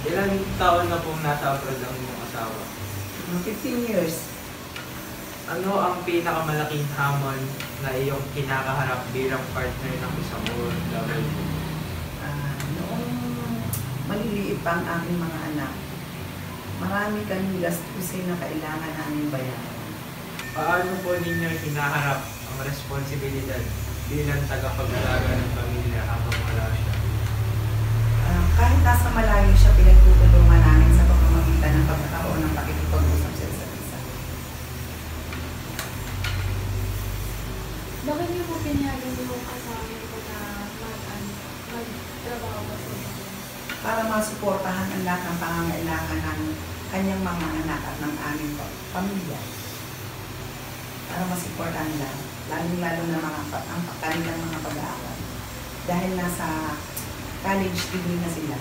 Ilang taon na pong nasa abroad ang iyong asawa? 15 years. Ano ang pinakamalaking hamon na iyong kinakaharap bilang partner ng isang OFW? Noong maliliit pa ang aking mga anak, marami kaming gastusin na kailangan namin bayaran. Paano po ninyo hinaharap ang responsibilidad bilang tagapag-alaga ng pamilya habang wala siya? Kahit nasa malayo siya, pinagtutulungan namin sa pamamagitan ng pagkakaroon ng pakikipag-usap sa isa't isa. Bakit niyo po pinayagan yung asawa niyo na magtrabaho sa inyo? Para masuportahan ang lahat ng pangangailangan ng kanyang mga anak at ng aming pamilya. Para masuportahan lahat, lalong-lalo na ang kanilang mga pag-aaral. Dahil nasa college degree na sila.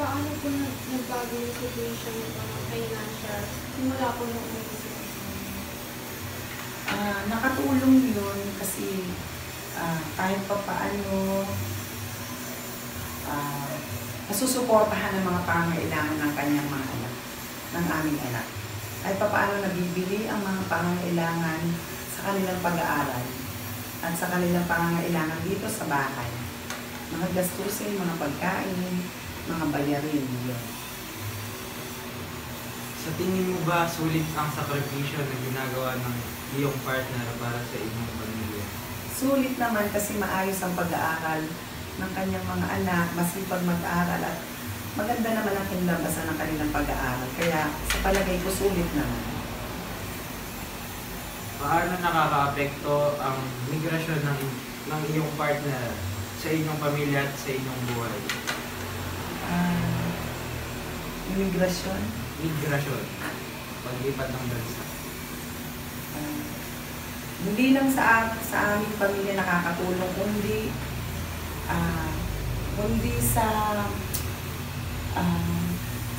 Paano po nagbago yung situation ng financial simula po nung umalis sila? Nakatulong yun kasi kahit pa paano nasusuportahan ang mga pangangailangan ng kanyang mga anak, ng aming anak. Kahit pa paano nabibili ang mga pangangailangan sa kanilang pag-aaral at sa kanilang pangangailangan dito sa bahay. Mga gastusin, mga pagkain, mga bayarin yun. Sa tingin mo ba sulit ang sakripisyo na ginagawa ng iyong partner para sa inyong pamilya? Sulit naman kasi maayos ang pag-aaral ng kanyang mga anak, masipag mag-aaral at maganda naman ang kinlabasan ng kanilang pag-aaral. Kaya sa palagay ko sulit naman. Paano nakaka-apekto ang migrasyon ng iyong partner sa inyong pamilya at sa inyong buhay? Immigration. Migrasyon. Paglipat ng bansa. Hindi lang sa aming pamilya nakakatulong, kundi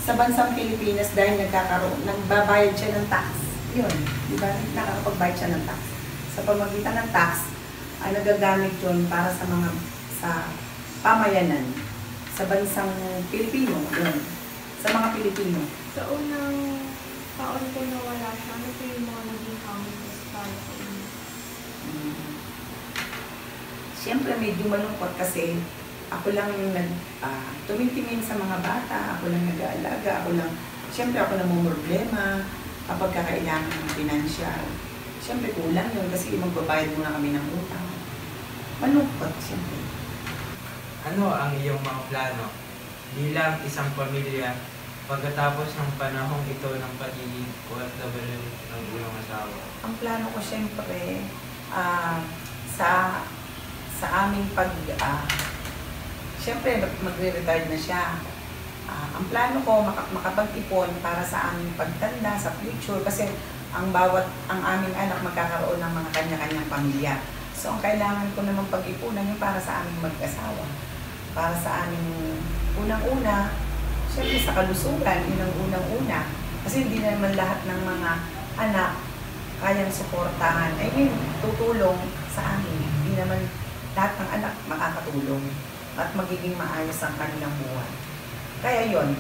sa bansang Pilipinas dahil nagbabayad siya ng tax. Yun, di ba? Nakakapagbayad siya ng tax. Sa pamagitan ng tax, ay nagagamit yun para sa pamayanan, sa bansang Pilipino, yun. Sa mga Pilipino. Sa unang taon po na wala siya, ano po yung mga naging comments para sa inyo? Siyempre medyo malungkot kasi ako lang yung tumitingin sa mga bata, ako lang nag-aalaga, siyempre ako namumroblema kapag kakailangan ng financial. Siyempre kulang yun kasi magbabayad muna kami ng utang. Malungkot, siyempre. Ano ang iyong mga plano bilang isang pamilya pagkatapos ng panahong ito ng pagiging OFW ng iyong asawa? Ang plano ko siyempre sa aming siyempre magre-retire na siya. Ang plano ko makapag-ipon para sa aming pagtanda, sa future, kasi ang aming anak magkakaroon ng mga kanya-kanyang pamilya. So ang kailangan ko naman pag-ipunan yung para sa aming mag-asawa. Para sa aming unang-una, siyempre sa kalusugan, yun ang unang-una. Kasi hindi naman lahat ng mga anak kayang suportahan. Tutulong sa amin. Hindi naman lahat ng anak makakatulong at magiging maayos ang kanilang buhay. Kaya yun,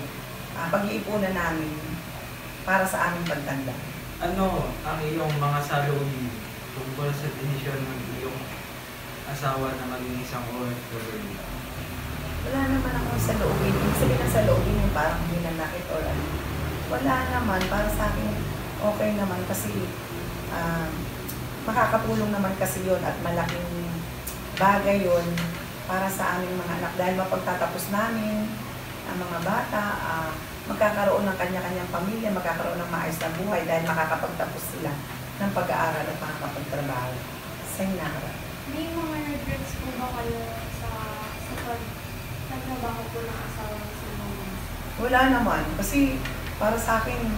pag-iipunan namin para sa aming pagtanda. Ano ang iyong mga saloobin tungkol sa desisyon ng iyong asawa na maging isang OFW? Wala naman akong saloobin. Ibig sabihin ng saloobin yung parang hinanakit or ano. Wala naman. Para sa akin, okay naman kasi makakatulong naman kasi yun at malaking bagay yun para sa aming mga anak. Dahil mapagtatapos namin ang mga bata, magkakaroon ng kanya-kanyang pamilya, magkakaroon ng maayos na buhay dahil makakapagtapos sila ng pag-aaral at makakapagtrabaho sa hinaharap. May mga regrets po ba kayo sa pag-nagtrabaho po ng asawa sa mga? Wala naman. Kasi para sa akin,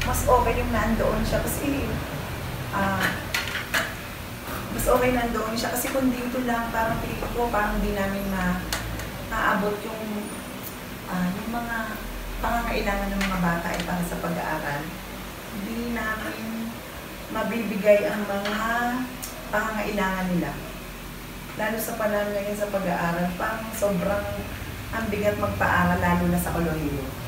mas okay yung nandoon siya kasi mas okay nandoon siya kasi kung dito lang, parang piling ko, parang di namin naabot yung mga pangangailangan ng mga bata ay para sa pag-aaral. Hindi namin mabibigay ang mga pangangailangan nila. Lalo sa panahon ngayon sa pag-aaral, parang sobrang ang bigat magpaaral lalo na sa kolehiyo.